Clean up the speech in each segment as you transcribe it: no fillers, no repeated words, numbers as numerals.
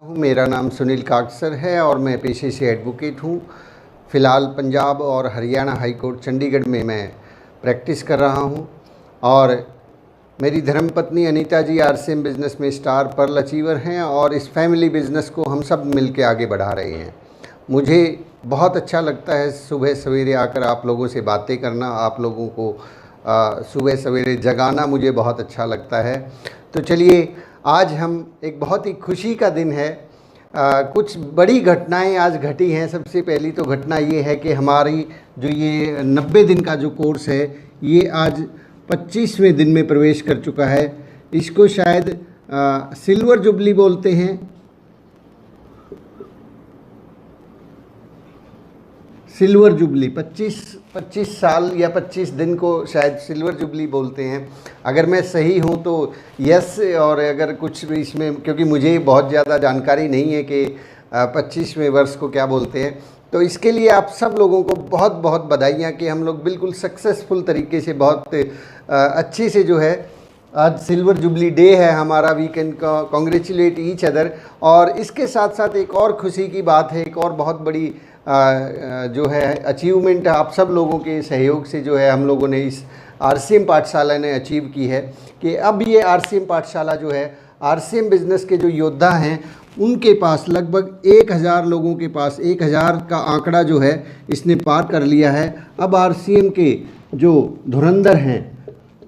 मेरा नाम सुनील काकसर है और मैं पेशे से एडवोकेट हूँ। फ़िलहाल पंजाब और हरियाणा हाई कोर्ट चंडीगढ़ में मैं प्रैक्टिस कर रहा हूँ और मेरी धर्मपत्नी अनीता जी आरसीएम बिज़नेस में स्टार पर्ल अचीवर हैं और इस फैमिली बिज़नेस को हम सब मिल के आगे बढ़ा रहे हैं। मुझे बहुत अच्छा लगता है सुबह सवेरे आकर आप लोगों से बातें करना, आप लोगों को सुबह सवेरे जगाना मुझे बहुत अच्छा लगता है। तो चलिए, आज हम एक बहुत ही खुशी का दिन है। कुछ बड़ी घटनाएं आज घटी हैं। सबसे पहली तो घटना ये है कि हमारी जो ये 90 दिन का जो कोर्स है ये आज 25वें दिन में प्रवेश कर चुका है। इसको शायद सिल्वर जुबली बोलते हैं। सिल्वर जुबली 25 साल या 25 दिन को शायद सिल्वर जुबली बोलते हैं। अगर मैं सही हूं तो यस, और अगर कुछ भी इसमें, क्योंकि मुझे बहुत ज़्यादा जानकारी नहीं है कि 25वें वर्ष को क्या बोलते हैं, तो इसके लिए आप सब लोगों को बहुत बहुत बधाइयाँ कि हम लोग बिल्कुल सक्सेसफुल तरीके से बहुत अच्छे से जो है आज सिल्वर जुबली डे है हमारा। We can congratulate each other. और इसके साथ साथ एक और खुशी की बात है, एक और बहुत बड़ी जो है अचीवमेंट आप सब लोगों के सहयोग से जो है हम लोगों ने इस आरसीएम पाठशाला ने अचीव की है कि अब ये आरसीएम पाठशाला जो है, आरसीएम बिज़नेस के जो योद्धा हैं उनके पास लगभग 1000 लोगों के पास 1000 का आंकड़ा जो है इसने पार कर लिया है। अब आरसीएम के जो धुरंधर हैं,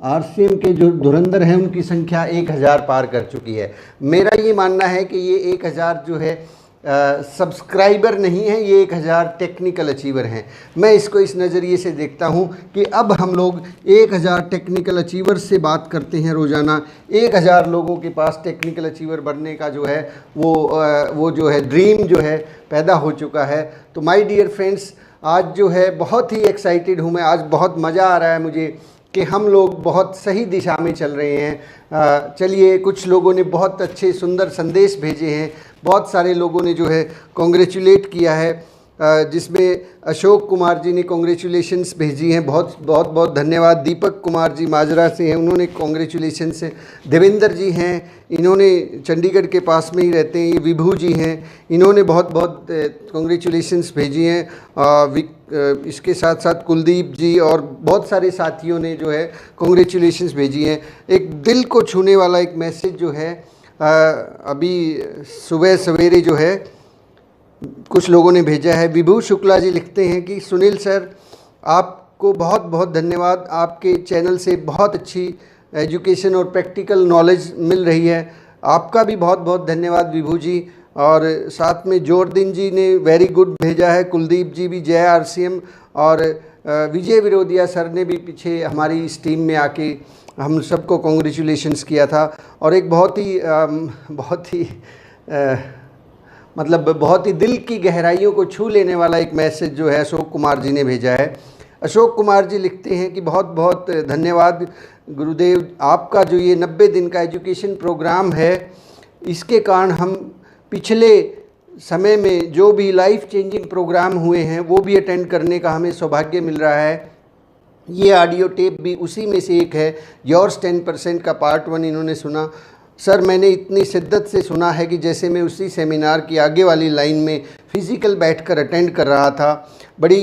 आरसीएम के जो धुरंधर हैं उनकी संख्या 1000 पार कर चुकी है। मेरा ये मानना है कि ये 1000 जो है सब्सक्राइबर नहीं है, ये 1000 टेक्निकल अचीवर हैं। मैं इसको इस नज़रिए से देखता हूँ कि अब हम लोग 1000 टेक्निकल अचीवर से बात करते हैं रोज़ाना। 1000 लोगों के पास टेक्निकल अचीवर बनने का जो है वो जो है ड्रीम जो है पैदा हो चुका है। तो माय डियर फ्रेंड्स, आज जो है बहुत ही एक्साइटेड हूँ मैं। आज बहुत मज़ा आ रहा है मुझे कि हम लोग बहुत सही दिशा में चल रहे हैं। चलिए, कुछ लोगों ने बहुत अच्छे सुंदर संदेश भेजे हैं, बहुत सारे लोगों ने जो है कॉन्ग्रेचुलेट किया है, जिसमें अशोक कुमार जी ने कॉन्ग्रेचुलेशंस भेजी हैं। बहुत बहुत बहुत धन्यवाद। दीपक कुमार जी माजरा से हैं, उन्होंने कॉन्ग्रेचुलेशंस है। देवेंद्र जी हैं, इन्होंने चंडीगढ़ के पास में ही रहते हैं। ये विभू जी हैं, इन्होंने बहुत बहुत कॉन्ग्रेचुलेशंस भेजी हैं। इसके साथ साथ कुलदीप जी और बहुत सारे साथियों ने जो है कॉन्ग्रेचुलेशंस भेजी हैं। एक दिल को छूने वाला एक मैसेज जो है अभी सुबह सवेरे जो है कुछ लोगों ने भेजा है। विभू शुक्ला जी लिखते हैं कि सुनील सर, आपको बहुत बहुत धन्यवाद। आपके चैनल से बहुत अच्छी एजुकेशन और प्रैक्टिकल नॉलेज मिल रही है। आपका भी बहुत बहुत धन्यवाद विभू जी। और साथ में जोरदीन जी ने वेरी गुड भेजा है। कुलदीप जी भी जय आरसीएम। और विजय विरोदिया सर ने भी पीछे हमारी इस टीम में आके हम सबको कॉन्ग्रेचुलेशंस किया था। और एक बहुत ही मतलब बहुत ही दिल की गहराइयों को छू लेने वाला एक मैसेज जो है अशोक कुमार जी ने भेजा है। अशोक कुमार जी लिखते हैं कि बहुत बहुत धन्यवाद गुरुदेव, आपका जो ये 90 दिन का एजुकेशन प्रोग्राम है, इसके कारण हम पिछले समय में जो भी लाइफ चेंजिंग प्रोग्राम हुए हैं वो भी अटेंड करने का हमें सौभाग्य मिल रहा है। ये ऑडियो टेप भी उसी में से एक है। योर्स 10% का पार्ट 1 इन्होंने सुना। सर, मैंने इतनी शिद्दत से सुना है कि जैसे मैं उसी सेमिनार की आगे वाली लाइन में फ़िज़िकल बैठकर अटेंड कर रहा था। बड़ी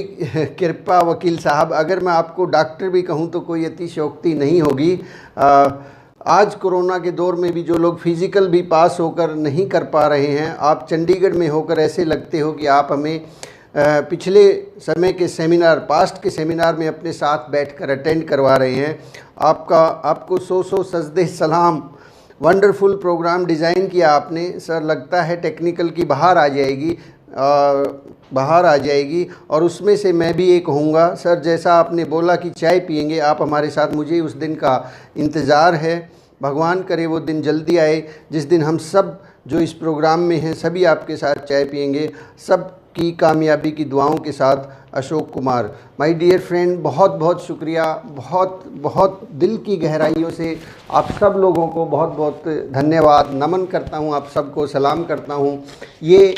कृपा वकील साहब, अगर मैं आपको डॉक्टर भी कहूँ तो कोई अतिशयोक्ति नहीं होगी। आज कोरोना के दौर में भी जो लोग फ़िज़िकल भी पास होकर नहीं कर पा रहे हैं, आप चंडीगढ़ में होकर ऐसे लगते हो कि आप हमें पिछले समय के सेमिनार, पास्ट के सेमिनार में अपने साथ बैठकर अटेंड करवा रहे हैं। आपको सौ सजदे सलाम। वंडरफुल प्रोग्राम डिज़ाइन किया आपने सर। लगता है टेक्निकल की बाहर आ जाएगी और उसमें से मैं भी एक होऊंगा। सर, जैसा आपने बोला कि चाय पियेंगे आप हमारे साथ, मुझे उस दिन का इंतज़ार है। भगवान करे वो दिन जल्दी आए जिस दिन हम सब जो इस प्रोग्राम में हैं सभी आपके साथ चाय पियेंगे। सब की कामयाबी की दुआओं के साथ, Ashok Kumar. My dear friend, बहुत बहुत शुक्रिया। बहुत बहुत दिल की गहराइयों से आप सब लोगों को बहुत बहुत धन्यवाद नमन करता हूँ, आप सबको सलाम करता हूँ। ये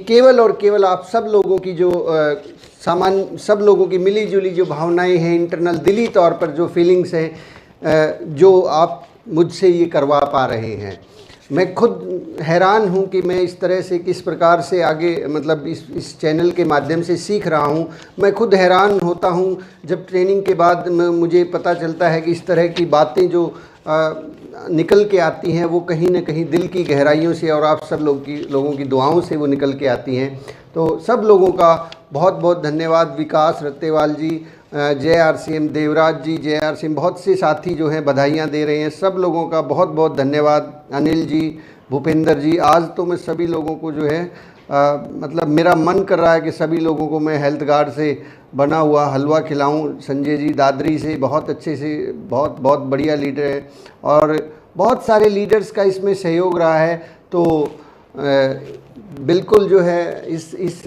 केवल और केवल आप सब लोगों की जो सब लोगों की मिली जुली जो भावनाएं हैं, इंटरनल दिली तौर पर जो फीलिंग्स हैं, जो आप मुझसे ये करवा पा रहे हैं। मैं खुद हैरान हूँ कि मैं इस तरह से किस प्रकार से आगे मतलब इस चैनल के माध्यम से सीख रहा हूँ। मैं खुद हैरान होता हूँ जब ट्रेनिंग के बाद मुझे पता चलता है कि इस तरह की बातें जो निकल के आती हैं वो कहीं ना कहीं दिल की गहराइयों से और आप सब लोगों की दुआओं से वो निकल के आती हैं। तो सब लोगों का बहुत बहुत धन्यवाद। विकास रत्तेवाल जी, JRCM देवराज जी, JRCM बहुत से साथी जो हैं बधाइयाँ दे रहे हैं। सब लोगों का बहुत बहुत धन्यवाद। अनिल जी, भूपेंद्र जी, आज तो मैं सभी लोगों को जो है मतलब मेरा मन कर रहा है कि सभी लोगों को मैं हेल्थ गार्ड से बना हुआ हलवा खिलाऊं। संजय जी दादरी से बहुत अच्छे से, बहुत बहुत बढ़िया लीडर है और बहुत सारे लीडर्स का इसमें सहयोग रहा है। तो बिल्कुल जो है इस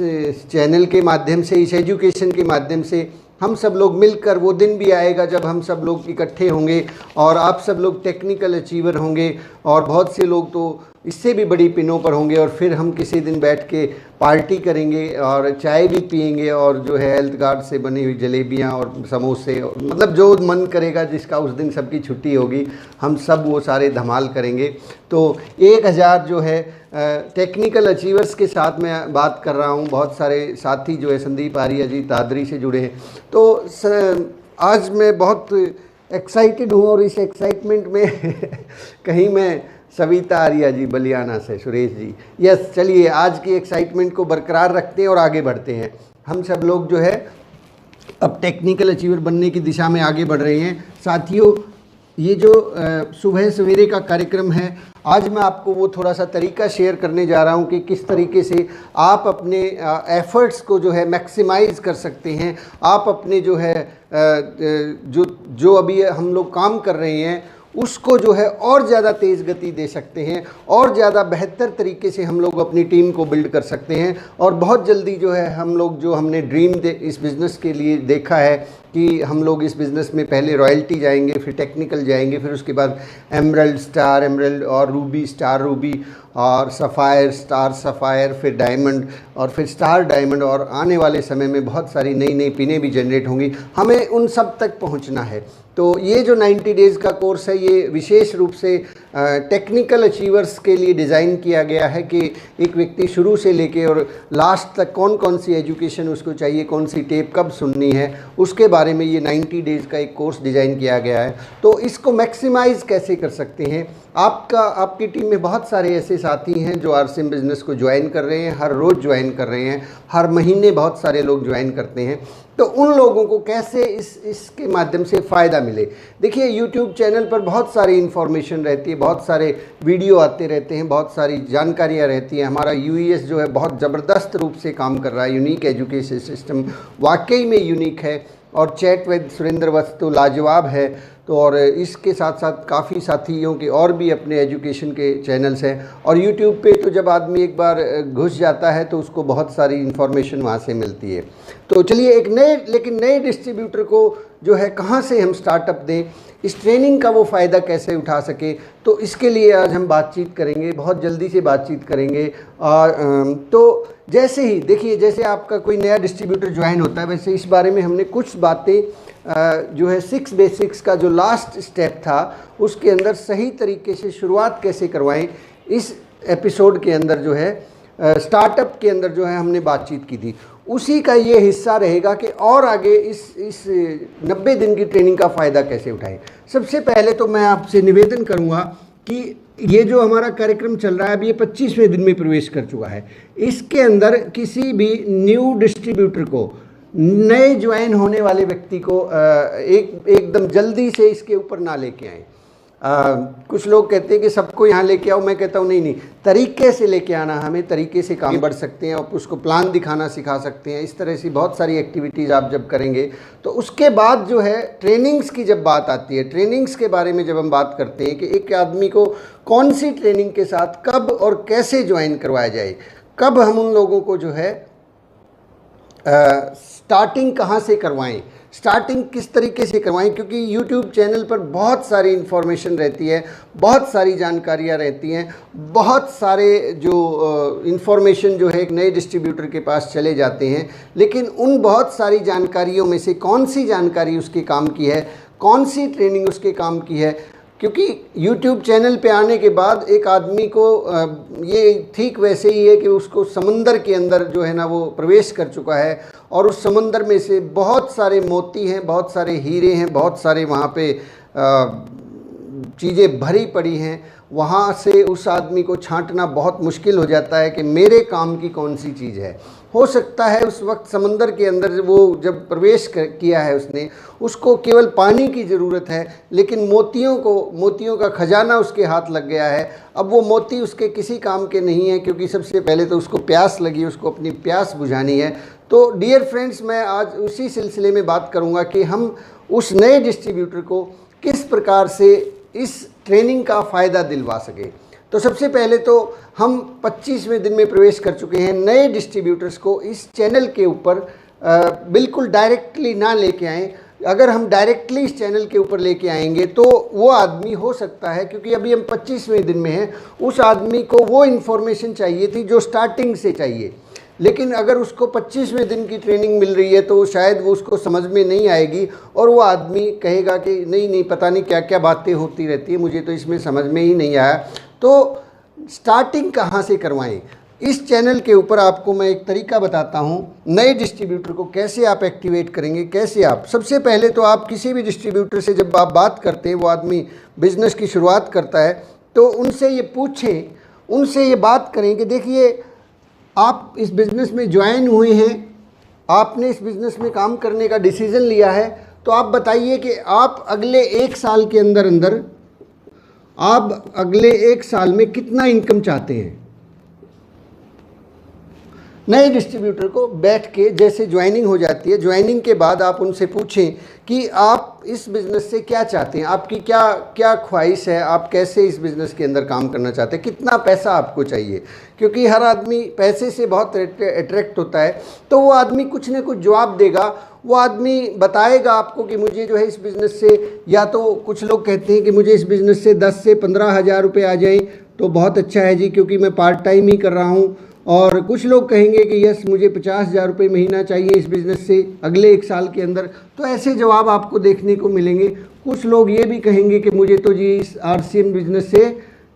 चैनल के माध्यम से, इस एजुकेशन के माध्यम से हम सब लोग मिलकर, वो दिन भी आएगा जब हम सब लोग इकट्ठे होंगे और आप सब लोग टेक्निकल अचीवर होंगे और बहुत से लोग तो इससे भी बड़ी पिनों पर होंगे और फिर हम किसी दिन बैठ के पार्टी करेंगे और चाय भी पियेंगे और जो है हेल्थ गार्ड से बनी हुई जलेबियाँ और समोसे, मतलब जो मन करेगा, जिसका उस दिन सबकी छुट्टी होगी, हम सब वो सारे धमाल करेंगे। तो 1000 जो है टेक्निकल अचीवर्स के साथ मैं बात कर रहा हूँ। बहुत सारे साथी जो है संदीप आर्या जी दादरी से जुड़े हैं। तो आज मैं बहुत एक्साइटेड हूँ और इस एक्साइटमेंट में कहीं मैं सविता आर्या जी बलियाना से, सुरेश जी, यस, चलिए आज की एक्साइटमेंट को बरकरार रखते हैं और आगे बढ़ते हैं। हम सब लोग जो है अब टेक्निकल अचीवर बनने की दिशा में आगे बढ़ रहे हैं। साथियों, ये जो सुबह सवेरे का कार्यक्रम है, आज मैं आपको वो थोड़ा सा तरीका शेयर करने जा रहा हूँ कि किस तरीके से आप अपने एफ़र्ट्स को जो है मैक्सिमाइज़ कर सकते हैं। आप अपने जो है जो अभी हम लोग काम कर रहे हैं उसको जो है और ज़्यादा तेज़ गति दे सकते हैं और ज़्यादा बेहतर तरीके से हम लोग अपनी टीम को बिल्ड कर सकते हैं। और बहुत जल्दी जो है हम लोग जो हमने ड्रीम इस बिज़नेस के लिए देखा है कि हम लोग इस बिज़नेस में पहले रॉयल्टी जाएंगे, फिर टेक्निकल जाएंगे, फिर उसके बाद एमरल्ड, स्टार एमरल्ड और रूबी, स्टार रूबी और सफ़ायर, स्टार सफ़ायर, फिर डायमंड और फिर स्टार डायमंड, और आने वाले समय में बहुत सारी नई नई पिनें भी जनरेट होंगी। हमें उन सब तक पहुंचना है। तो ये जो 90 डेज़ का कोर्स है, ये विशेष रूप से टेक्निकल अचीवर्स के लिए डिज़ाइन किया गया है कि एक व्यक्ति शुरू से लेके और लास्ट तक कौन कौन सी एजुकेशन उसको चाहिए, कौन सी टेप कब सुननी है, उसके बारे में ये 90 डेज़ का एक कोर्स डिज़ाइन किया गया है। तो इसको मैक्सिमाइज़ कैसे कर सकते हैं? आपकी टीम में बहुत सारे ऐसे साथी हैं जो RCM बिज़नेस को ज्वाइन कर रहे हैं, हर रोज़ ज्वाइन कर रहे हैं, हर महीने बहुत सारे लोग ज्वाइन करते हैं। तो उन लोगों को कैसे इसके माध्यम से फ़ायदा मिले? देखिए, YouTube चैनल पर बहुत सारी इन्फॉर्मेशन रहती है, बहुत सारे वीडियो आते रहते हैं, बहुत सारी जानकारियाँ रहती हैं। हमारा UES जो है बहुत ज़बरदस्त रूप से काम कर रहा है। यूनिक एजुकेशन सिस्टम वाकई में यूनिक है और चैट विद सुरेंद्र वत्स तो लाजवाब है। तो और इसके साथ साथ काफ़ी साथियों के और भी अपने एजुकेशन के चैनल्स हैं और YouTube पे तो जब आदमी एक बार घुस जाता है तो उसको बहुत सारी इन्फॉर्मेशन वहाँ से मिलती है। तो चलिए, एक नए डिस्ट्रीब्यूटर को जो है कहाँ से हम स्टार्टअप दें, इस ट्रेनिंग का वो फ़ायदा कैसे उठा सके, तो इसके लिए आज हम बातचीत करेंगे, बहुत जल्दी से बातचीत करेंगे। और तो जैसे ही देखिए, जैसे आपका कोई नया डिस्ट्रीब्यूटर ज्वाइन होता है, वैसे इस बारे में हमने कुछ बातें जो है 6 बेसिक्स का जो लास्ट स्टेप था उसके अंदर सही तरीके से शुरुआत कैसे करवाएं, इस एपिसोड के अंदर जो है स्टार्टअप के अंदर जो है हमने बातचीत की थी। उसी का ये हिस्सा रहेगा कि और आगे इस 90 दिन की ट्रेनिंग का फ़ायदा कैसे उठाएं। सबसे पहले तो मैं आपसे निवेदन करूँगा कि ये जो हमारा कार्यक्रम चल रहा है, अभी ये 25वें दिन में प्रवेश कर चुका है। इसके अंदर किसी भी न्यू डिस्ट्रीब्यूटर को, नए ज्वाइन होने वाले व्यक्ति को एकदम जल्दी से इसके ऊपर ना लेके आएँ। कुछ लोग कहते हैं कि सबको यहाँ लेके आओ, मैं कहता हूँ नहीं, तरीके से लेके आना, हमें तरीके से काम बढ़ सकते हैं और उसको प्लान दिखाना सिखा सकते हैं। इस तरह से बहुत सारी एक्टिविटीज़ आप जब करेंगे तो उसके बाद जो है ट्रेनिंग्स की जब बात आती है, ट्रेनिंग्स के बारे में जब हम बात करते हैं कि एक आदमी को कौन सी ट्रेनिंग के साथ कब और कैसे ज्वाइन करवाया जाए, कब हम उन लोगों को जो है स्टार्टिंग कहाँ से करवाएं, स्टार्टिंग किस तरीके से करवाएं, क्योंकि YouTube चैनल पर बहुत सारी इन्फॉर्मेशन रहती है, बहुत सारी जानकारियाँ रहती हैं, बहुत सारे जो इन्फॉर्मेशन जो है एक नए डिस्ट्रीब्यूटर के पास चले जाते हैं। लेकिन उन बहुत सारी जानकारियों में से कौन सी जानकारी उसके काम की है, कौन सी ट्रेनिंग उसके काम की है, क्योंकि YouTube चैनल पे आने के बाद एक आदमी को ये ठीक वैसे ही है कि उसको समंदर के अंदर जो है ना वो प्रवेश कर चुका है, और उस समंदर में से बहुत सारे मोती हैं, बहुत सारे हीरे हैं, बहुत सारे वहाँ पे चीज़ें भरी पड़ी हैं। वहाँ से उस आदमी को छांटना बहुत मुश्किल हो जाता है कि मेरे काम की कौन सी चीज़ है। हो सकता है उस वक्त समंदर के अंदर वो जब प्रवेश किया है उसने, उसको केवल पानी की ज़रूरत है, लेकिन मोतियों का खजाना उसके हाथ लग गया है। अब वो मोती उसके किसी काम के नहीं है, क्योंकि सबसे पहले तो उसको प्यास लगी, उसको अपनी प्यास बुझानी है। तो डियर फ्रेंड्स, मैं आज उसी सिलसिले में बात करूँगा कि हम उस नए डिस्ट्रीब्यूटर को किस प्रकार से इस ट्रेनिंग का फ़ायदा दिलवा सके। तो सबसे पहले तो हम 25वें दिन में प्रवेश कर चुके हैं। नए डिस्ट्रीब्यूटर्स को इस चैनल के ऊपर बिल्कुल डायरेक्टली ना लेके आएँ। अगर हम डायरेक्टली इस चैनल के ऊपर लेके आएंगे तो वो आदमी हो सकता है, क्योंकि अभी हम 25वें दिन में हैं, उस आदमी को वो इन्फॉर्मेशन चाहिए थी जो स्टार्टिंग से चाहिए। लेकिन अगर उसको 25वें दिन की ट्रेनिंग मिल रही है तो शायद वो उसको समझ में नहीं आएगी, और वो आदमी कहेगा कि नहीं पता नहीं क्या क्या बातें होती रहती है, मुझे तो इसमें समझ में ही नहीं आया। तो स्टार्टिंग कहाँ से करवाएं? इस चैनल के ऊपर आपको मैं एक तरीका बताता हूँ, नए डिस्ट्रीब्यूटर को कैसे आप एक्टिवेट करेंगे, कैसे आप। सबसे पहले तो आप किसी भी डिस्ट्रीब्यूटर से जब आप बात करते हैं, वो आदमी बिज़नेस की शुरुआत करता है, तो उनसे ये पूछें, उनसे ये बात करें कि देखिए आप इस बिज़नेस में ज्वाइन हुए हैं, आपने इस बिज़नेस में काम करने का डिसीज़न लिया है, तो आप बताइए कि आप अगले 1 साल के अंदर आप अगले 1 साल में कितना इनकम चाहते हैं। नए डिस्ट्रीब्यूटर को बैठ के जैसे ज्वाइनिंग हो जाती है, ज्वाइनिंग के बाद आप उनसे पूछें कि आप इस बिज़नेस से क्या चाहते हैं, आपकी क्या क्या ख्वाहिश है, आप कैसे इस बिज़नेस के अंदर काम करना चाहते हैं, कितना पैसा आपको चाहिए। क्योंकि हर आदमी पैसे से बहुत अट्रैक्ट होता है, तो वो आदमी कुछ न कुछ जवाब देगा। वो आदमी बताएगा आपको कि मुझे जो है इस बिज़नेस से, या तो कुछ लोग कहते हैं कि मुझे इस बिज़नेस से 10 से 15 हज़ार रुपये आ जाएँ तो बहुत अच्छा है जी, क्योंकि मैं पार्ट टाइम ही कर रहा हूँ। और कुछ लोग कहेंगे कि यस, मुझे 50,000 रुपये महीना चाहिए इस बिज़नेस से अगले 1 साल के अंदर। तो ऐसे जवाब आपको देखने को मिलेंगे। कुछ लोग ये भी कहेंगे कि मुझे तो जी इस RCM बिज़नेस से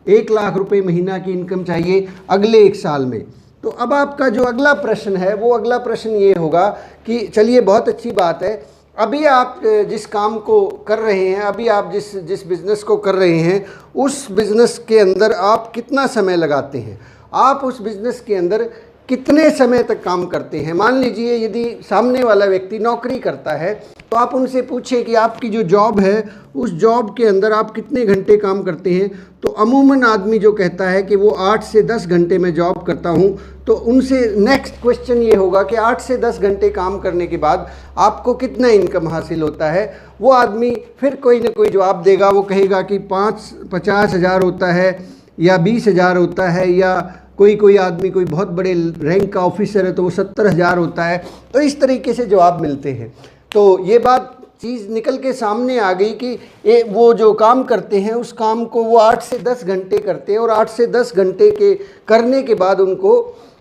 1 लाख रुपये महीना की इनकम चाहिए अगले 1 साल में। तो अब आपका जो अगला प्रश्न है, वो अगला प्रश्न ये होगा कि चलिए बहुत अच्छी बात है, अभी आप जिस काम को कर रहे हैं, अभी आप जिस बिज़नेस को कर रहे हैं, उस बिज़नेस के अंदर आप कितना समय लगाते हैं, आप उस बिज़नेस के अंदर कितने समय तक काम करते हैं। मान लीजिए यदि सामने वाला व्यक्ति नौकरी करता है, तो आप उनसे पूछें कि आपकी जो जॉब है, उस जॉब के अंदर आप कितने घंटे काम करते हैं। तो अमूमन आदमी जो कहता है कि वो 8 से 10 घंटे में जॉब करता हूँ, तो उनसे नेक्स्ट क्वेश्चन ये होगा कि 8 से 10 घंटे काम करने के बाद आपको कितना इनकम हासिल होता है। वो आदमी फिर कोई ना कोई जवाब देगा, वो कहेगा कि 50,000 होता है, या 20,000 होता है, या कोई आदमी कोई बहुत बड़े रैंक का ऑफिसर है तो वो 70,000 होता है। तो इस तरीके से जवाब मिलते हैं। तो ये बात चीज़ निकल के सामने आ गई कि वो जो काम करते हैं उस काम को वो 8 से 10 घंटे करते हैं, और 8 से 10 घंटे के करने के बाद उनको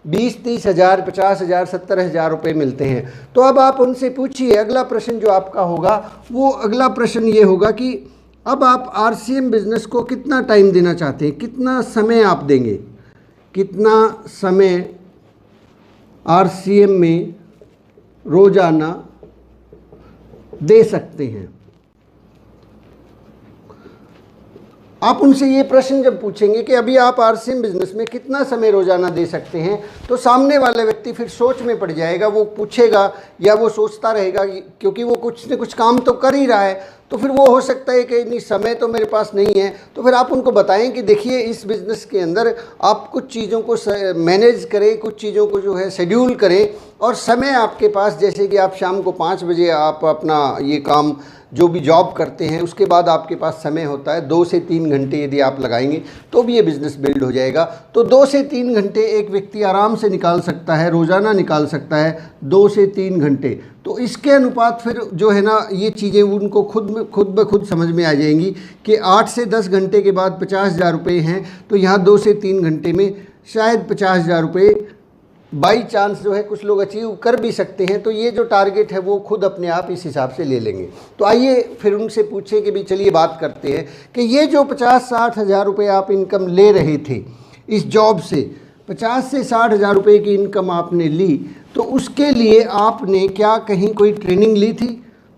20-30 हज़ार, 50 हज़ार, 70 हज़ार रुपये मिलते हैं। तो अब आप उनसे पूछिए, अगला प्रश्न जो आपका होगा, वो अगला प्रश्न ये होगा कि अब आप RCM बिज़नेस को कितना टाइम देना चाहते हैं, कितना समय आप देंगे, कितना समय RCM में रोज़ाना दे सकते हैं। आप उनसे ये प्रश्न जब पूछेंगे कि अभी आप RCM बिज़नेस में कितना समय रोज़ाना दे सकते हैं, तो सामने वाला व्यक्ति फिर सोच में पड़ जाएगा। वो पूछेगा या वो सोचता रहेगा, क्योंकि वो कुछ न कुछ काम तो कर ही रहा है, तो फिर वो हो सकता है कि नहीं, समय तो मेरे पास नहीं है। तो फिर आप उनको बताएं कि देखिए इस बिज़नेस के अंदर आप कुछ चीज़ों को मैनेज करें, कुछ चीज़ों को जो है शेड्यूल करें, और समय आपके पास, जैसे कि आप शाम को 5 बजे आप अपना ये काम जो भी जॉब करते हैं, उसके बाद आपके पास समय होता है 2 से 3 घंटे यदि आप लगाएंगे तो भी ये बिज़नेस बिल्ड हो जाएगा। तो 2 से 3 घंटे एक व्यक्ति आराम से निकाल सकता है, रोज़ाना निकाल सकता है 2 से 3 घंटे। तो इसके अनुपात फिर जो है ना, ये चीज़ें उनको खुद ब खुद समझ में आ जाएंगी कि 8 से 10 घंटे के बाद 50,000 रुपये हैं, तो यहाँ 2 से 3 घंटे में शायद 50,000 रुपये बाई चांस जो है कुछ लोग अचीव कर भी सकते हैं, तो ये जो टारगेट है वो खुद अपने आप इस हिसाब से ले लेंगे। तो आइए फिर उनसे पूछें कि भी चलिए बात करते हैं कि ये जो 50-60 हज़ार रुपये आप इनकम ले रहे थे इस जॉब से, 50 से 60 हज़ार रुपये की इनकम आपने ली, तो उसके लिए आपने क्या कहीं कोई ट्रेनिंग ली थी?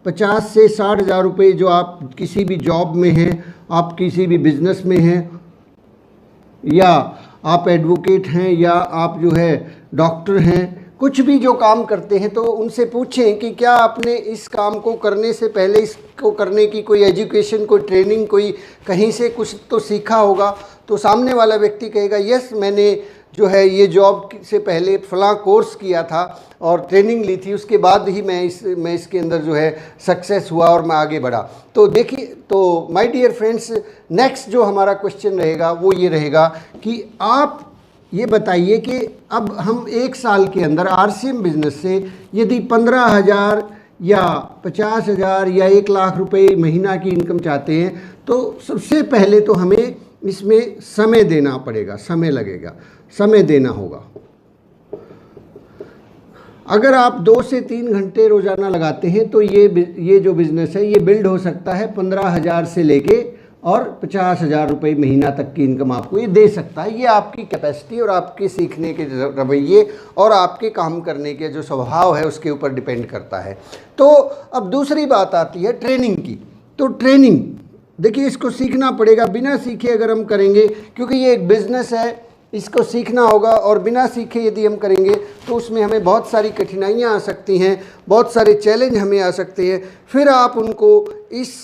50 से 60 हज़ार रुपये जो आप किसी भी जॉब में हैं, आप किसी भी बिजनेस में हैं, या आप एडवोकेट हैं, या आप जो है डॉक्टर हैं, कुछ भी जो काम करते हैं, तो उनसे पूछें कि क्या आपने इस काम को करने से पहले इसको करने की कोई एजुकेशन, कोई ट्रेनिंग, कोई कहीं से कुछ तो सीखा होगा। तो सामने वाला व्यक्ति कहेगा यस, मैंने जो है ये जॉब से पहले फलां कोर्स किया था और ट्रेनिंग ली थी, उसके बाद ही मैं इसके अंदर जो है सक्सेस हुआ और मैं आगे बढ़ा। तो देखिए, तो माय डियर फ्रेंड्स, नेक्स्ट जो हमारा क्वेश्चन रहेगा वो ये रहेगा कि आप ये बताइए कि अब हम 1 साल के अंदर आरसीएम बिजनेस से यदि 15,000 या 50,000 या 1 लाख रुपए महीना की इनकम चाहते हैं, तो सबसे पहले तो हमें इसमें समय देना पड़ेगा, समय लगेगा, समय देना होगा। अगर आप 2 से 3 घंटे रोज़ाना लगाते हैं तो ये जो बिज़नेस है ये बिल्ड हो सकता है 15,000 से लेके और 50,000 रुपये महीना तक की इनकम आपको ये दे सकता है। ये आपकी कैपेसिटी और आपके सीखने के रवैये और आपके काम करने के जो स्वभाव है उसके ऊपर डिपेंड करता है। तो अब दूसरी बात आती है ट्रेनिंग की। तो ट्रेनिंग देखिए, इसको सीखना पड़ेगा, बिना सीखे अगर हम करेंगे, क्योंकि ये एक बिज़नेस है, इसको सीखना होगा, और बिना सीखे यदि हम करेंगे तो उसमें हमें बहुत सारी कठिनाइयाँ आ सकती हैं, बहुत सारे चैलेंज हमें आ सकते हैं। फिर आप उनको इस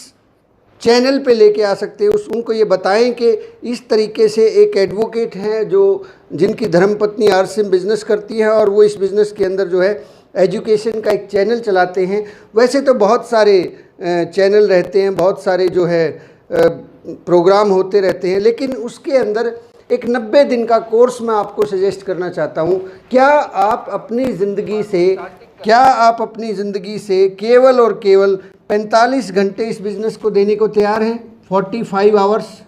चैनल पे लेके आ सकते हैं, उनको ये बताएं कि इस तरीके से एक एडवोकेट हैं जिनकी धर्मपत्नी आरसीएम बिज़नेस करती है और वो इस बिज़नेस के अंदर जो है एजुकेशन का एक चैनल चलाते हैं। वैसे तो बहुत सारे चैनल रहते हैं, बहुत सारे जो है प्रोग्राम होते रहते हैं, लेकिन उसके अंदर एक 90 दिन का कोर्स मैं आपको सजेस्ट करना चाहता हूँ। क्या आप अपनी ज़िंदगी से केवल और केवल 45 घंटे इस बिज़नेस को देने को तैयार हैं? 45 आवर्स।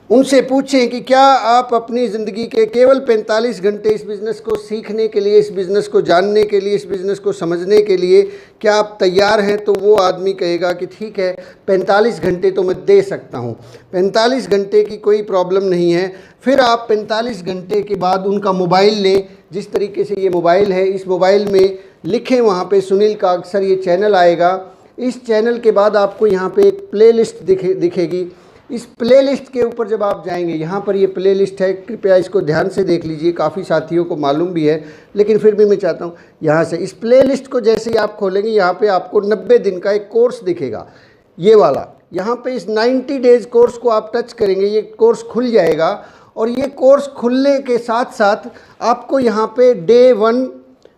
उनसे पूछें कि क्या आप अपनी ज़िंदगी के केवल 45 घंटे इस बिज़नेस को सीखने के लिए, इस बिज़नेस को जानने के लिए, इस बिज़नेस को समझने के लिए क्या आप तैयार हैं? तो वो आदमी कहेगा कि ठीक है, 45 घंटे तो मैं दे सकता हूँ, 45 घंटे की कोई प्रॉब्लम नहीं है। फिर आप 45 घंटे के बाद उनका मोबाइल लें, जिस तरीके से ये मोबाइल है, इस मोबाइल में लिखें वहाँ पे सुनील का अक्सर ये चैनल आएगा। इस चैनल के बाद आपको यहाँ पे एक प्लेलिस्ट दिखेगी। इस प्लेलिस्ट के ऊपर जब आप जाएंगे, यहाँ पर ये प्लेलिस्ट है, कृपया इसको ध्यान से देख लीजिए, काफ़ी साथियों को मालूम भी है, लेकिन फिर भी मैं चाहता हूँ यहाँ से इस प्लेलिस्ट को जैसे ही आप खोलेंगे, यहाँ पे आपको 90 दिन का एक कोर्स दिखेगा, ये वाला। यहाँ पे इस 90 डेज़ कोर्स को आप टच करेंगे, ये कोर्स खुल जाएगा, और ये कोर्स खुलने के साथ साथ आपको यहाँ पे day 1,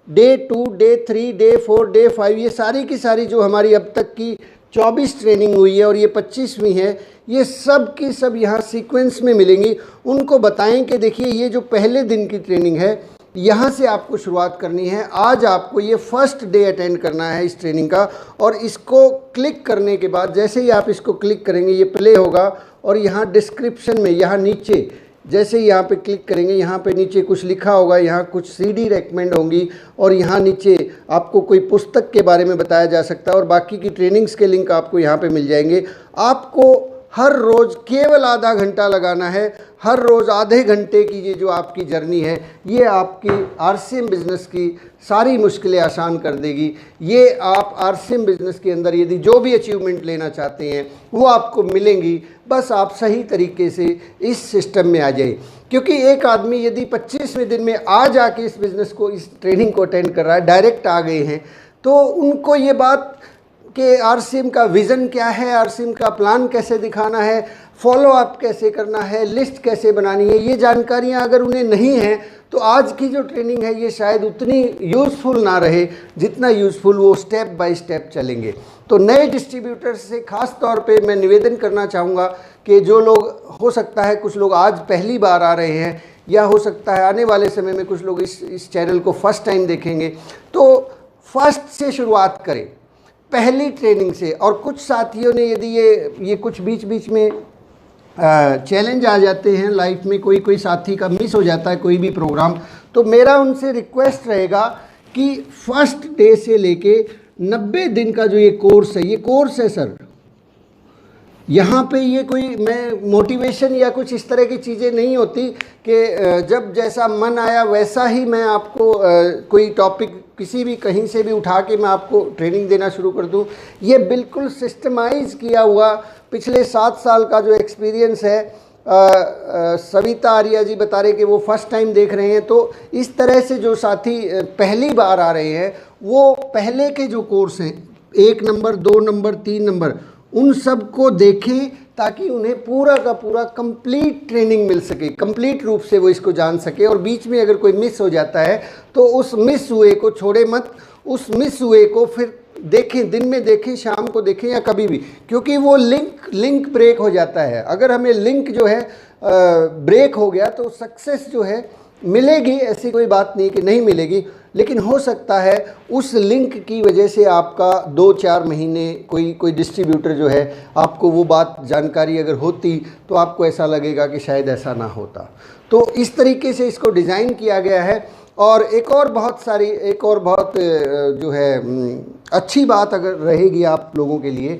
day 2, day 3, day 4, day 5, ये सारी की सारी जो हमारी अब तक की 24 ट्रेनिंग हुई है और ये 25वीं है, ये सब की सब यहाँ सीक्वेंस में मिलेंगी। उनको बताएं कि देखिए, ये जो पहले दिन की ट्रेनिंग है, यहाँ से आपको शुरुआत करनी है। आज आपको ये फर्स्ट डे अटेंड करना है इस ट्रेनिंग का, और इसको क्लिक करने के बाद जैसे ही आप इसको क्लिक करेंगे ये प्ले होगा, और यहाँ डिस्क्रिप्शन में यहाँ नीचे जैसे ही यहाँ पे क्लिक करेंगे, यहाँ पे नीचे कुछ लिखा होगा, यहाँ कुछ सीडी रेकमेंड होंगी, और यहाँ नीचे आपको कोई पुस्तक के बारे में बताया जा सकता है, और बाकी की ट्रेनिंग्स के लिंक आपको यहाँ पे मिल जाएंगे। आपको हर रोज़ केवल आधा घंटा लगाना है, हर रोज़ आधे घंटे की ये जो आपकी जर्नी है, ये आपकी आरसीएम बिज़नेस की सारी मुश्किलें आसान कर देगी। ये आप आरसीएम बिज़नेस के अंदर यदि जो भी अचीवमेंट लेना चाहते हैं वो आपको मिलेंगी, बस आप सही तरीके से इस सिस्टम में आ जाए। क्योंकि एक आदमी यदि 25वें दिन में आ जाके इस बिज़नेस को, इस ट्रेनिंग को अटेंड कर रहा है, डायरेक्ट आ गए हैं, तो उनको ये बात कि आरसीएम का विज़न क्या है, आरसीएम का प्लान कैसे दिखाना है, फॉलो अप कैसे करना है, लिस्ट कैसे बनानी है, ये जानकारियां अगर उन्हें नहीं हैं तो आज की जो ट्रेनिंग है ये शायद उतनी यूज़फुल ना रहे जितना यूज़फुल वो स्टेप बाय स्टेप चलेंगे। तो नए डिस्ट्रीब्यूटर्स से ख़ास तौर पे मैं निवेदन करना चाहूँगा कि जो लोग, हो सकता है कुछ लोग आज पहली बार आ रहे हैं, या हो सकता है आने वाले समय में कुछ लोग इस चैनल को फर्स्ट टाइम देखेंगे, तो फर्स्ट से शुरुआत करें, पहली ट्रेनिंग से। और कुछ साथियों ने यदि ये कुछ बीच बीच में चैलेंज आ जाते हैं लाइफ में, कोई कोई साथी का मिस हो जाता है कोई भी प्रोग्राम, तो मेरा उनसे रिक्वेस्ट रहेगा कि फर्स्ट डे से लेके 90 दिन का जो ये कोर्स है, ये कोर्स है सर। यहाँ पे ये कोई मैं मोटिवेशन या कुछ इस तरह की चीज़ें नहीं होती कि जब जैसा मन आया वैसा ही मैं आपको कोई टॉपिक किसी भी कहीं से भी उठा के मैं आपको ट्रेनिंग देना शुरू कर दूँ। ये बिल्कुल सिस्टमाइज़ किया हुआ पिछले 7 साल का जो एक्सपीरियंस है। सविता आर्या जी बता रहे कि वो फर्स्ट टाइम देख रहे हैं, तो इस तरह से जो साथी पहली बार आ रहे हैं वो पहले के जो कोर्स हैं 1 नंबर 2 नंबर 3 नंबर उन सब को देखें ताकि उन्हें पूरा का पूरा कंप्लीट ट्रेनिंग मिल सके, कंप्लीट रूप से वो इसको जान सके। और बीच में अगर कोई मिस हो जाता है तो उस मिस हुए को छोड़े मत, उस मिस हुए को फिर देखें, दिन में देखें, शाम को देखें या कभी भी, क्योंकि वो लिंक ब्रेक हो जाता है। अगर हमें लिंक जो है ब्रेक हो गया तो सक्सेस जो है मिलेगी, ऐसी कोई बात नहीं कि नहीं मिलेगी, लेकिन हो सकता है उस लिंक की वजह से आपका 2-4 महीने कोई डिस्ट्रीब्यूटर जो है आपको वो बात जानकारी अगर होती तो आपको ऐसा लगेगा कि शायद ऐसा ना होता। तो इस तरीके से इसको डिज़ाइन किया गया है। और एक और बहुत जो है अच्छी बात अगर रहेगी आप लोगों के लिए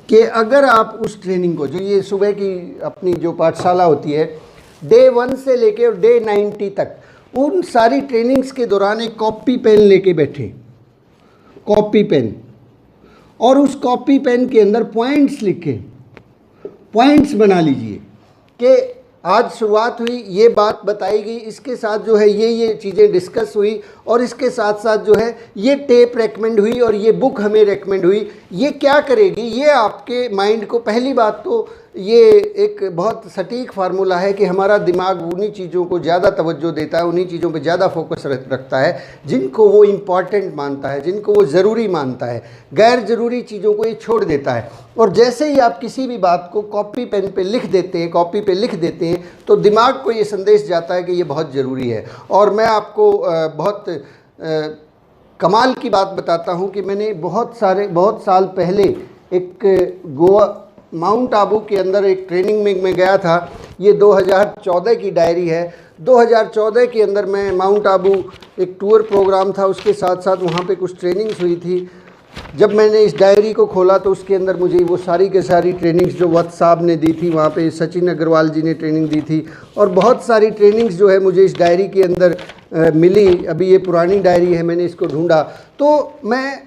कि अगर आप उस ट्रेनिंग को, जो ये सुबह की अपनी जो पाठशाला होती है डे 1 से लेके और डे 90 तक, उन सारी ट्रेनिंग्स के दौरान एक कॉपी पेन लेके बैठे, कॉपी पेन, और उस कॉपी पेन के अंदर पॉइंट्स लिखे, पॉइंट्स बना लीजिए कि आज शुरुआत हुई, ये बात बताई गई, इसके साथ जो है ये चीज़ें डिस्कस हुई, और इसके साथ साथ जो है ये टेप रेकमेंड हुई और ये बुक हमें रेकमेंड हुई। ये क्या करेगी, ये आपके माइंड को, पहली बात तो ये एक बहुत सटीक फार्मूला है कि हमारा दिमाग उन्हीं चीज़ों को ज़्यादा तवज्जो देता है, उन्हीं चीज़ों पे ज़्यादा फोकस रखता है जिनको वो इम्पॉर्टेंट मानता है, जिनको वो ज़रूरी मानता है। गैर ज़रूरी चीज़ों को ये छोड़ देता है। और जैसे ही आप किसी भी बात को कॉपी पेन पे लिख देते हैं, कॉपी पे लिख देते हैं, तो दिमाग को ये संदेश जाता है कि ये बहुत ज़रूरी है। और मैं आपको बहुत कमाल की बात बताता हूँ कि मैंने बहुत साल पहले एक गोवा माउंट आबू के अंदर एक ट्रेनिंग में मैं गया था। ये 2014 की डायरी है। 2014 के अंदर मैं माउंट आबू एक टूर प्रोग्राम था, उसके साथ साथ वहाँ पे कुछ ट्रेनिंग्स हुई थी। जब मैंने इस डायरी को खोला तो उसके अंदर मुझे वो सारी के सारी ट्रेनिंग्स जो वत्स साहब ने दी थी, वहाँ पे सचिन अग्रवाल जी ने ट्रेनिंग दी थी, और बहुत सारी ट्रेनिंग्स जो है मुझे इस डायरी के अंदर मिली। अभी ये पुरानी डायरी है, मैंने इसको ढूंढा तो मैं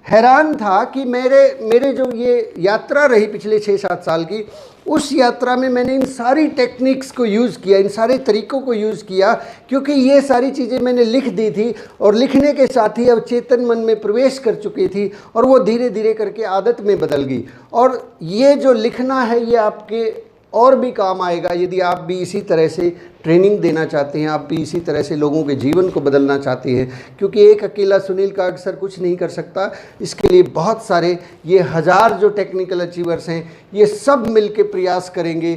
हैरान था कि मेरे जो ये यात्रा रही पिछले 6-7 साल की, उस यात्रा में मैंने इन सारी टेक्निक्स को यूज़ किया, इन सारे तरीक़ों को यूज़ किया, क्योंकि ये सारी चीज़ें मैंने लिख दी थी और लिखने के साथ ही अब चेतन मन में प्रवेश कर चुकी थी और वो धीरे धीरे करके आदत में बदल गई। और ये जो लिखना है ये आपके और भी काम आएगा यदि आप भी इसी तरह से ट्रेनिंग देना चाहते हैं, आप भी इसी तरह से लोगों के जीवन को बदलना चाहते हैं, क्योंकि एक अकेला सुनील का अक्सर कुछ नहीं कर सकता। इसके लिए बहुत सारे ये 1000 जो टेक्निकल अचीवर्स हैं, ये सब मिलके प्रयास करेंगे,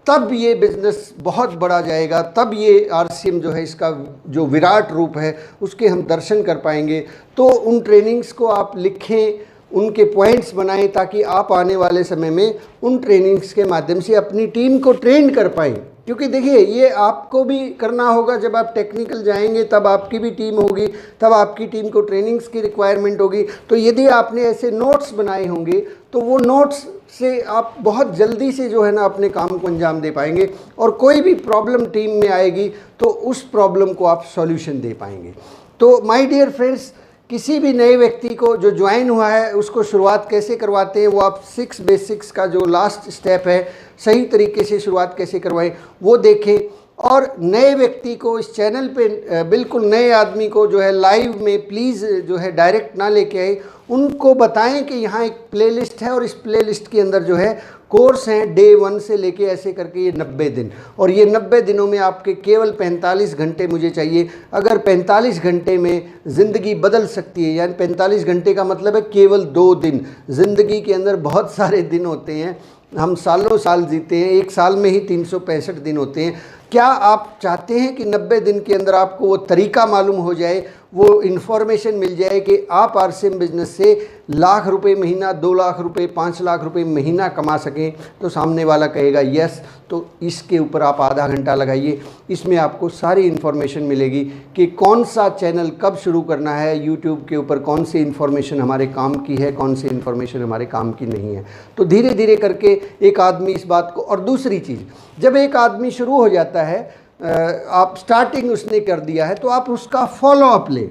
तब ये बिज़नेस बहुत बड़ा जाएगा, तब ये आरसीएम जो है इसका जो विराट रूप है उसके हम दर्शन कर पाएंगे। तो उन ट्रेनिंग्स को आप लिखें, उनके पॉइंट्स बनाएं, ताकि आप आने वाले समय में उन ट्रेनिंग्स के माध्यम से अपनी टीम को ट्रेन कर पाएँ। क्योंकि देखिए ये आपको भी करना होगा, जब आप टेक्निकल जाएंगे तब आपकी भी टीम होगी, तब आपकी टीम को ट्रेनिंग्स की रिक्वायरमेंट होगी। तो यदि आपने ऐसे नोट्स बनाए होंगे तो वो नोट्स से आप बहुत जल्दी से जो है ना अपने काम को अंजाम दे पाएंगे, और कोई भी प्रॉब्लम टीम में आएगी तो उस प्रॉब्लम को आप सॉल्यूशन दे पाएंगे। तो माय डियर फ्रेंड्स, किसी भी नए व्यक्ति को जो ज्वाइन हुआ है उसको शुरुआत कैसे करवाते हैं, वो आप 6 बेसिक्स का जो लास्ट स्टेप है, सही तरीके से शुरुआत कैसे करवाएं वो देखें। और नए व्यक्ति को इस चैनल पे, बिल्कुल नए आदमी को जो है लाइव में प्लीज़ जो है डायरेक्ट ना लेके आए, उनको बताएं कि यहाँ एक प्लेलिस्ट है और इस प्लेलिस्ट के अंदर जो है कोर्स हैं डे 1 से लेके ऐसे करके ये 90 दिन, और ये 90 दिनों में आपके केवल 45 घंटे मुझे चाहिए। अगर 45 घंटे में ज़िंदगी बदल सकती है, यानी 45 घंटे का मतलब है केवल 2 दिन। ज़िंदगी के अंदर बहुत सारे दिन होते हैं, हम सालों साल जीते हैं, एक साल में ही 365 दिन होते हैं। क्या आप चाहते हैं कि 90 दिन के अंदर आपको वो तरीका मालूम हो जाए, वो इन्फॉर्मेशन मिल जाए कि आप RCM बिजनेस से लाख रुपए महीना, 2 लाख रुपए, 5 लाख रुपए महीना कमा सकें, तो सामने वाला कहेगा यस, तो इसके ऊपर आप आधा घंटा लगाइए। इसमें आपको सारी इन्फॉर्मेशन मिलेगी कि कौन सा चैनल कब शुरू करना है, यूट्यूब के ऊपर कौन सी इन्फॉर्मेशन हमारे काम की है, कौन सी इन्फॉर्मेशन हमारे काम की नहीं है। तो धीरे धीरे करके एक आदमी इस बात को, और दूसरी चीज़, जब एक आदमी शुरू हो जाता है, आप स्टार्टिंग उसने कर दिया है, तो आप उसका फॉलो अप लें।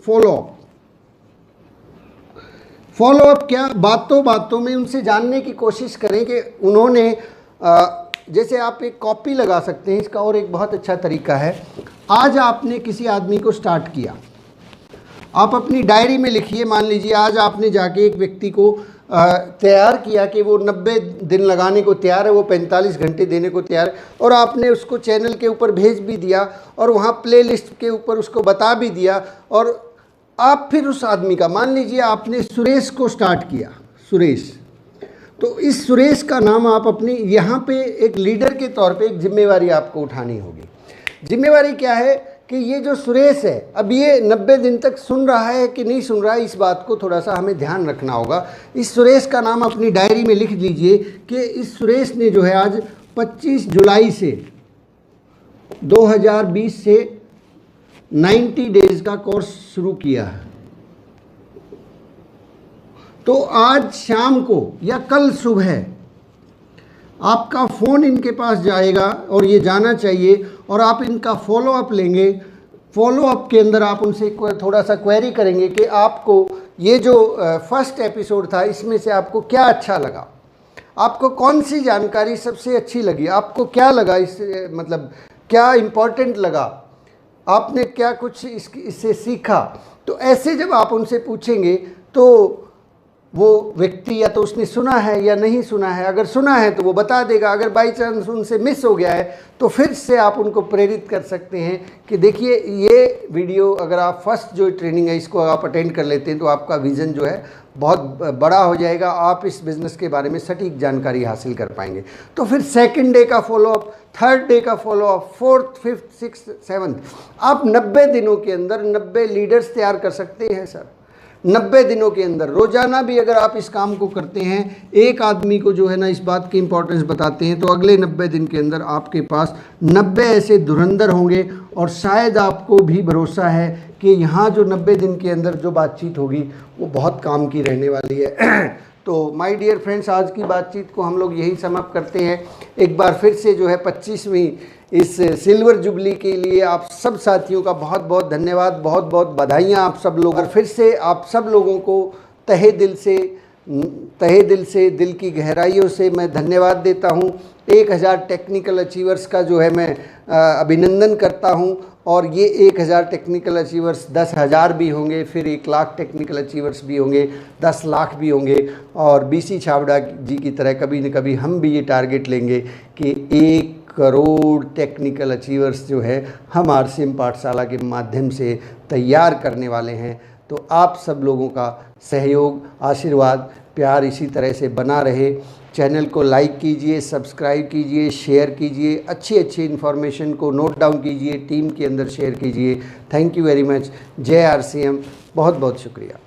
फॉलो अप क्या, बातों बातों में उनसे जानने की कोशिश करें कि उन्होंने, जैसे आप एक कॉपी लगा सकते हैं, इसका और एक बहुत अच्छा तरीका है। आज आपने किसी आदमी को स्टार्ट किया, आप अपनी डायरी में लिखिए, मान लीजिए आज आपने जाके एक व्यक्ति को तैयार किया कि वो 90 दिन लगाने को तैयार है, वो 45 घंटे देने को तैयार है, और आपने उसको चैनल के ऊपर भेज भी दिया और वहाँ प्लेलिस्ट के ऊपर उसको बता भी दिया। और आप फिर उस आदमी का, मान लीजिए आपने सुरेश को स्टार्ट किया, सुरेश, तो इस सुरेश का नाम आप अपनी यहाँ पे एक लीडर के तौर पे एक जिम्मेवारी आपको उठानी होगी। जिम्मेवारी क्या है कि ये जो सुरेश है, अब ये 90 दिन तक सुन रहा है कि नहीं सुन रहा है, इस बात को थोड़ा सा हमें ध्यान रखना होगा। इस सुरेश का नाम अपनी डायरी में लिख लीजिए कि इस सुरेश ने जो है आज 25 जुलाई से 2020 से 90 डेज का कोर्स शुरू किया है। तो आज शाम को या कल सुबह आपका फ़ोन इनके पास जाएगा और ये जाना चाहिए, और आप इनका फॉलो अप लेंगे। फॉलो अप के अंदर आप उनसे थोड़ा सा क्वेरी करेंगे कि आपको ये जो फर्स्ट एपिसोड था, इसमें से आपको क्या अच्छा लगा, आपको कौन सी जानकारी सबसे अच्छी लगी, आपको क्या लगा, इस मतलब क्या इम्पोर्टेंट लगा, आपने क्या कुछ इससे सीखा। तो ऐसे जब आप उनसे पूछेंगे तो वो व्यक्ति या तो उसने सुना है या नहीं सुना है, अगर सुना है तो वो बता देगा, अगर बाई चांस उनसे मिस हो गया है तो फिर से आप उनको प्रेरित कर सकते हैं कि देखिए ये वीडियो, अगर आप फर्स्ट जो ट्रेनिंग है इसको आप अटेंड कर लेते हैं तो आपका विज़न जो है बहुत बड़ा हो जाएगा, आप इस बिज़नेस के बारे में सटीक जानकारी हासिल कर पाएंगे। तो फिर सेकंड डे का फॉलोअप, थर्ड डे का follow up, fourth, fifth, sixth, seventh, आप 90 दिनों के अंदर 90 लीडर्स तैयार कर सकते हैं सर। 90 दिनों के अंदर रोज़ाना भी अगर आप इस काम को करते हैं, एक आदमी को जो है ना इस बात की इंपॉर्टेंस बताते हैं, तो अगले 90 दिन के अंदर आपके पास 90 ऐसे धुरंधर होंगे। और शायद आपको भी भरोसा है कि यहाँ जो 90 दिन के अंदर जो बातचीत होगी वो बहुत काम की रहने वाली है। तो माय डियर फ्रेंड्स, आज की बातचीत को हम लोग यही समाप्त करते हैं। एक बार फिर से जो है 25वीं इस सिल्वर जुबली के लिए आप सब साथियों का बहुत बहुत धन्यवाद, बहुत बहुत बधाइयाँ आप सब लोग। और फिर से आप सब लोगों को तहे दिल से, दिल की गहराइयों से मैं धन्यवाद देता हूँ। 1000 टेक्निकल अचीवर्स का जो है मैं अभिनंदन करता हूँ। और ये 1000 टेक्निकल अचीवर्स 10,000 भी होंगे, फिर 1 लाख टेक्निकल अचीवर्स भी होंगे, 10 लाख भी होंगे। और BC छाबड़ा जी की तरह कभी न कभी हम भी ये टारगेट लेंगे कि 1 करोड़ टेक्निकल अचीवर्स जो है हम RCM पाठशाला के माध्यम से तैयार करने वाले हैं। तो आप सब लोगों का सहयोग, आशीर्वाद, प्यार इसी तरह से बना रहे। चैनल को लाइक कीजिए, सब्सक्राइब कीजिए, शेयर कीजिए, अच्छी अच्छी इन्फॉर्मेशन को नोट डाउन कीजिए, टीम के अंदर शेयर कीजिए। Thank you very much. जय RCM, बहुत बहुत शुक्रिया।